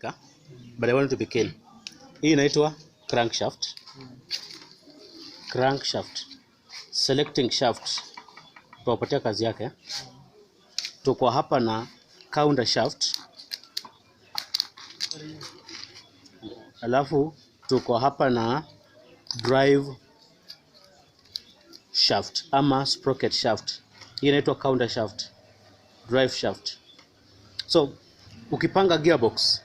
Africa, but I want it to be keen. Hii inaitwa crankshaft. Crankshaft. Selecting shaft. Tuwapatia kazi yake. Tuko hapa na counter shaft. Alafu tuko hapa na drive shaft ama sprocket shaft. Hii inaitwa counter shaft, drive shaft. So ukipanga gearbox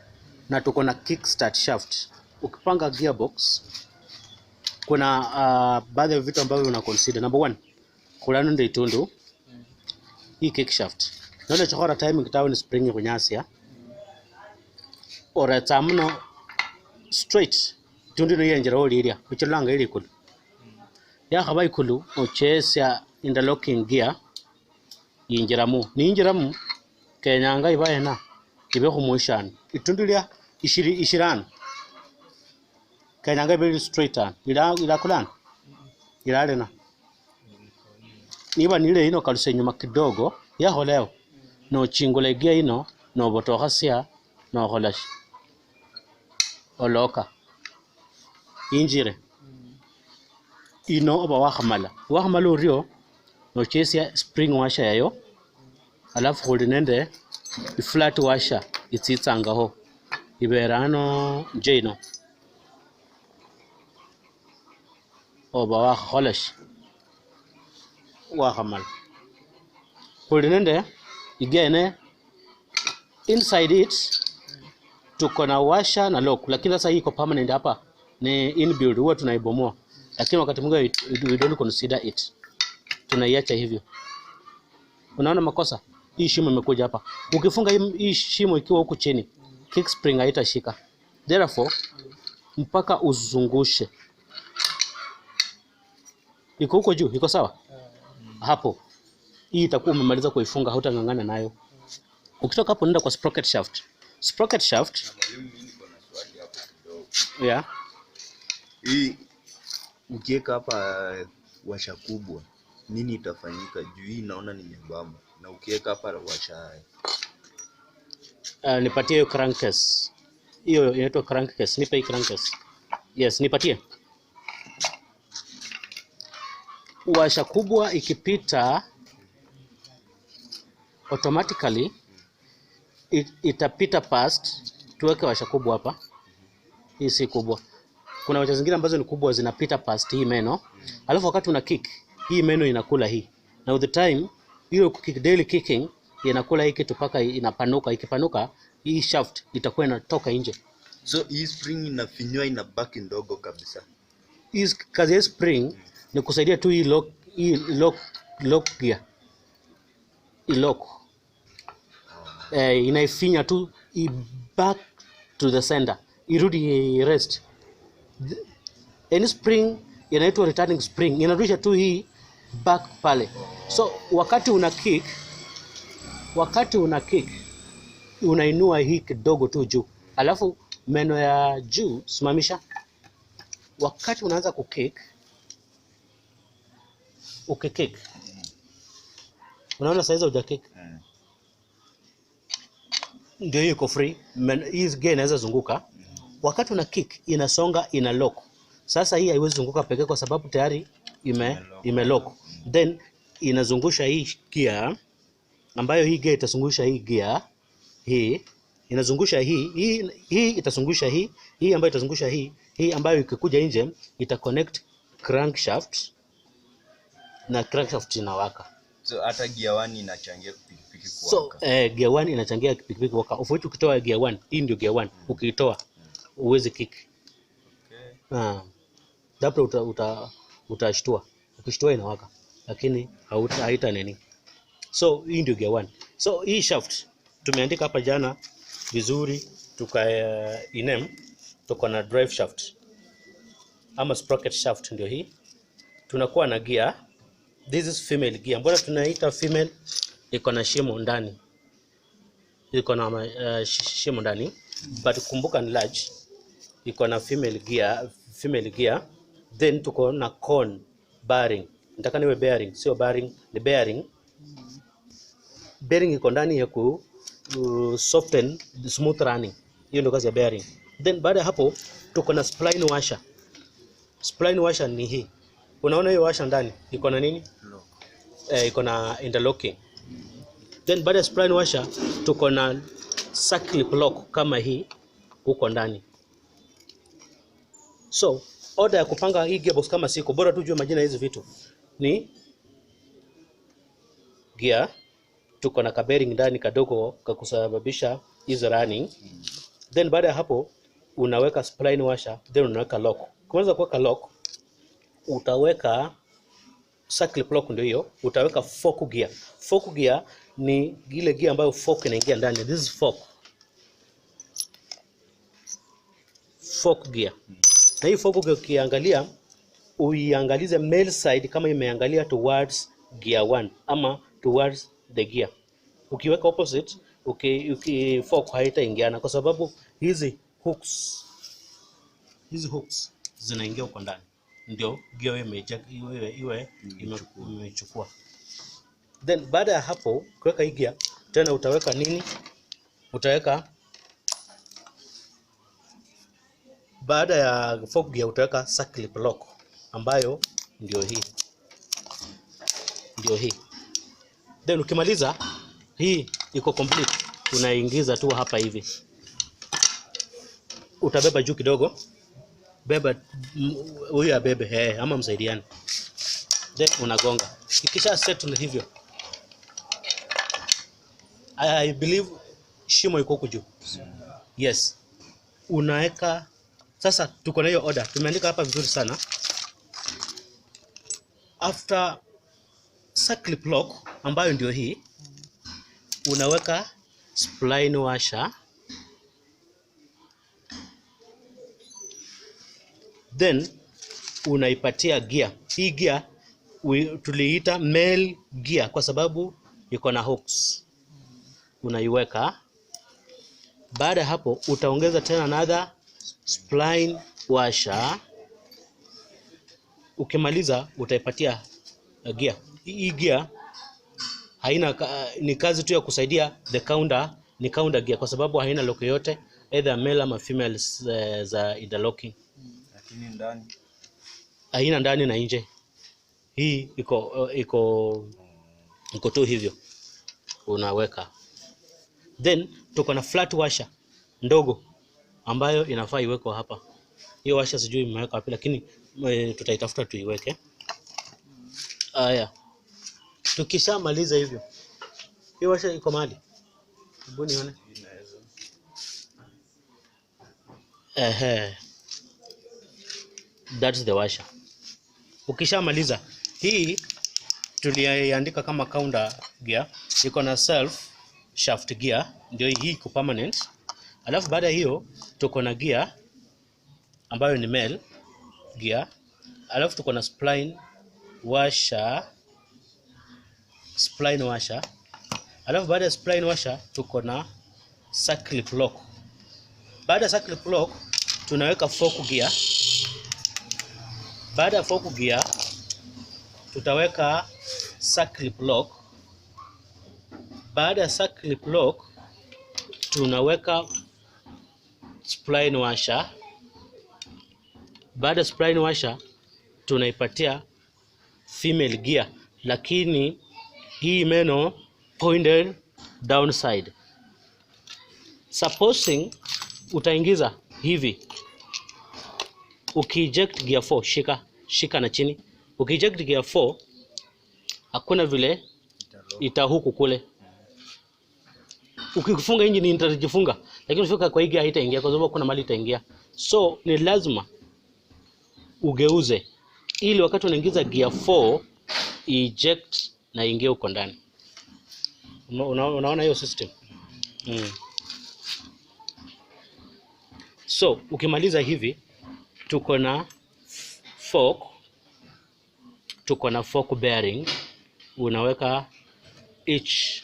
na tuko na kickstart shaft. Ukipanga gearbox kuna baadhi ya vitu ambavyo una consider. Number 1, kulano ndio itundu hii kick shaft. Ndio chakora timing town spring kunyasia. Ora tamno straight tundu no yenjera oli iria kuchilanga ili kulu. Ya khabai kulu ochesya interlocking gear yinjiramu. Ni injiramu kenyanga ibayena ibe khumushana. Itundu lya ishirana. Kenyanga ibe straight on. Ila kulana. Ila lena. Niba nile ino kaluse nyuma kidogo ya holeo no chingule gear ino no botokasia no holash oloka injire ino oba wakhamala urio no chesia spring washer yayo alafu khuli nende flat washer itsitsangaho iberano jeno oba wakholash wakhamala khuli nende igene inside it tuko na washer na lock, lakini sasa hii iko permanent hapa ni inbuilt, huwa tunaibomoa, lakini wakati mwingine we don't consider it, tunaiacha hivyo. Unaona makosa? Hii shimo imekuja hapa. Ukifunga hii shimo ikiwa huku chini, kick spring haitashika. Therefore mpaka uzungushe. Iko huko juu, iko sawa? Hapo. Hii itakuwa umemaliza kuifunga, hautangangana nayo. Ukitoka hapo nenda kwa sprocket shaft. Sprocket shaft. Yeah. Hii ukiweka hapa washa kubwa, nini itafanyika? Juu hii naona ni nyembamba. Na ukiweka hapa washa nipatie hiyo crankcase. Hiyo inaitwa crankcase. Nipe hii crankcase. Yes, nipatie. Washa kubwa ikipita automatically itapita past. Tuweke washa kubwa hapa. Hii si kubwa. Kuna washa zingine ambazo ni kubwa zinapita past hii meno. Alafu wakati una kick, hii meno inakula hii. Na with the time, hiyo daily kicking inakula hii kitu paka inapanuka. Ikipanuka, hii shaft itakuwa inatoka nje. So hii spring inafinywa inabaki ndogo kabisa. Hii kazi ya spring ni kusaidia tu hii lock gear. Hii lock. Inaifinya tu back to the center, irudi rest. Any spring inaitwa returning spring, inarudisha tu hii back pale. So wakati una kick unainua hii kidogo tu juu, alafu meno ya juu simamisha. Wakati unaanza kukick, ukikick, unaona saizi hujakick, ndio hiyo iko free. Hii gear inaweza zunguka. Wakati una kick inasonga, ina lock. Sasa hii haiwezi zunguka pekee kwa sababu tayari ime lock. Then inazungusha hii gear ambayo hii gear itazungusha hii gear hii, inazungusha hii itazungusha hii ambayo itazungusha hii ambayo ikikuja nje ita connect crankshaft na crankshaft inawaka. So hata gear 1 inachangia pikipiki kuwaka. So gear 1 inachangia pikipiki kuwaka. Of which ukitoa gear 1, hii ndio gear 1. Ukiitoa uweze kick. Okay. Dapo utashtua. Ukishtua inawaka. Lakini haita nini. So hii ndio gear 1. So hii shaft tumeandika hapa jana vizuri, iname tuko na drive shaft ama sprocket shaft ndio hii. Tunakuwa na gear. This is female gear. Mbona tunaita female? Iko na shimo ndani. Iko na shimo ndani. But kumbuka ni large. Iko na female gear. Then tuko na cone bearing. Nataka niwe bearing, sio bearing, ni bearing. Bearing iko ndani ya ku soften the smooth running. Hiyo ndio kazi ya bearing. Then baada ya hapo tuko na spline washer. Spline washer ni hii. Unaona hiyo washer ndani iko na nini? Iko na interlocking. Then baada ya spline washer tuko na circle lock kama hii huko ndani. So order ya kupanga hii gearbox kama siko bora tu jua majina hizi vitu ni gear, tuko na bearing ndani kadogo kakusababisha hizo running. Then baada ya hapo unaweka spline washer, then unaweka lock. Kwanza kuweka lock utaweka circle lock, ndio hiyo. Utaweka fork gear. Fork gear ni ile gear ambayo fork inaingia ndani. This is fork gear. Na hii fork gear ukiangalia uiangalize male side kama imeangalia towards gear 1 ama towards the gear. Ukiweka opposite fork haitaingiana kwa sababu hizi hooks zinaingia huko ndani, ndio gear iwe imechukua. Then baada ya hapo kuweka hii gear tena utaweka nini? Utaweka baada ya fork gear utaweka circle lock ambayo ndio hii. Then ukimaliza hii iko complete, unaingiza tu hapa hivi. Utabeba juu kidogo, beba huyu abebe ama msaidiane. Then unagonga. Ikisha settle hivyo, I believe shimo iko huko juu. Yes. Unaweka sasa, tuko na hiyo order. Tumeandika hapa vizuri sana. After circle lock ambayo ndio hii, unaweka spline washer, then unaipatia gear. Hii gear tuliita male gear kwa sababu iko na hooks. Unaiweka. Baada hapo utaongeza tena another spline washer. Ukimaliza utaipatia gear. Hii gear haina ni kazi tu ya kusaidia the counter, ni counter gear kwa sababu haina lock yote either male ama female za interlocking. Lakini ndani haina ndani na nje. Hii iko tu hivyo unaweka. Then tuko na flat washer ndogo ambayo inafaa iwekwe hapa. Hiyo washer sijui imeweka wapi, lakini tutaitafuta tuiweke. Haya. Tukishamaliza hivyo, hiyo washer iko mahali. Hebu nione. That's the washer. Ukishamaliza hii tuliandika kama counter gear, iko na self shaft gear, ndio hii iko permanent. Alafu baada hiyo tuko na gear ambayo ni male gear. Alafu tuko na spline washer. Alafu baada ya spline washer tuko na circle lock. Baada ya circle lock tunaweka fork gear. Baada ya fork gear tutaweka circle lock. Baada ya circle lock tunaweka spline washer. Baada ya spline washer tunaipatia female gear, lakini hii meno pointed downside. Supposing utaingiza hivi, ukieject gear 4 shika na chini. Ukieject gear 4 hakuna vile itahuku kule. Ukifunga engine itajifunga, lakini ukifika kwa hii gear haitaingia kwa sababu kuna mali itaingia. So ni lazima ugeuze ili wakati unaingiza gear 4 eject na ingie huko ndani. Unaona hiyo system? So ukimaliza hivi tuko na fork, tuko na fork bearing. Unaweka each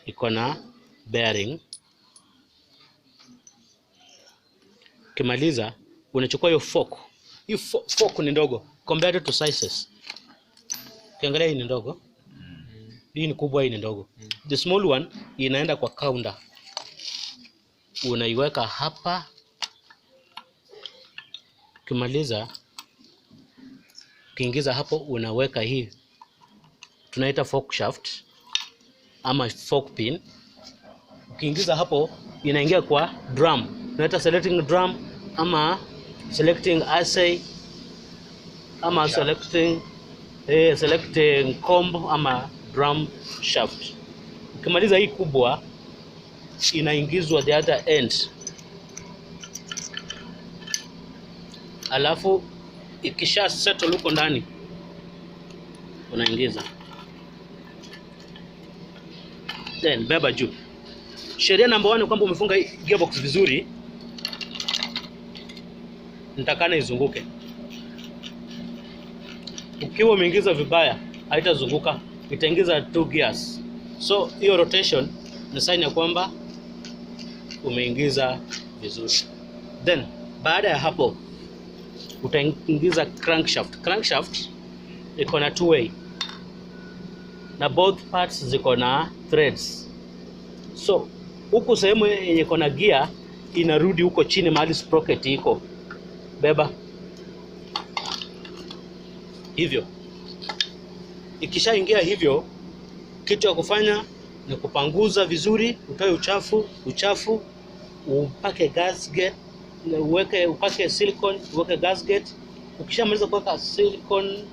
iko na bearing. Ukimaliza unachukua hiyo fork. Hii fork ni ndogo compared to sizes. Ukiangalia hii ni ndogo. Hii ni kubwa, hii ni ndogo. The small one inaenda kwa counter. unaiweka hapa. Ukimaliza ukiingiza hapo, unaweka hii tunaita fork shaft ama fork pin. Ukiingiza hapo, inaingia kwa drum, tunaita selecting drum ama selecting assay ama selecting comb ama drum shaft. Ukimaliza hii kubwa, inaingizwa the other end, alafu ikisha settle huko ndani unaingiza, then beba juu. Sheria namba 1 kwamba umefunga hii gearbox vizuri, nitakana izunguke. Ukiwa umeingiza vibaya, haitazunguka, itaingiza 2 gears. So hiyo rotation ni sign ya kwamba umeingiza vizuri. Then baada ya hapo utaingiza crankshaft. Crankshaft iko na 2 way na both parts ziko na threads. So huku sehemu yenye iko na gear inarudi huko chini mahali sprocket iko. Beba hivyo. Ikishaingia hivyo, kitu ya kufanya ni kupanguza vizuri, utoe uchafu, upake gasket, upake silicone, uweke gasket. Ukishamaliza kuweka silicone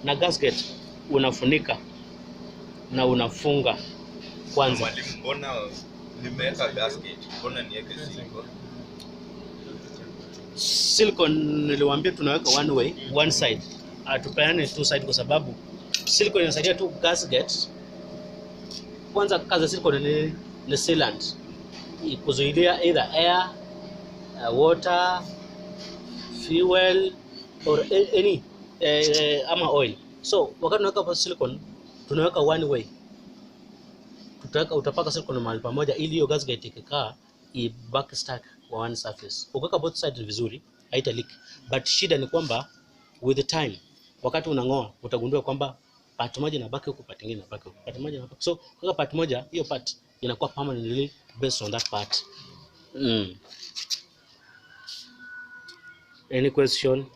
na gasket, unafunika na unafunga kwanza. Mwalimu, mbona nimeweka gasket? Mbona niweke silicone? Silicone niliwaambia tunaweka one side. Tupeane 2 side kwa sababu silicone inasaidia tu gasket. Kwanza kazi ya silicone ni sealant, kuzuilia either air, water, fuel or any ama oil. So wakati tunaweka silicone, tunaweka one way. Utapaka silicone mahali pamoja ili hiyo gasket ikikaa ibaki stuck kwa one surface. Ukiweka both sides vizuri, haita leak. But shida ni kwamba with the time, wakati unang'oa utagundua kwamba part moja inabaki huko, part nyingine inabaki huko, part moja inabaki. So kwa part moja, hiyo part inakuwa permanently based on that part. Any question?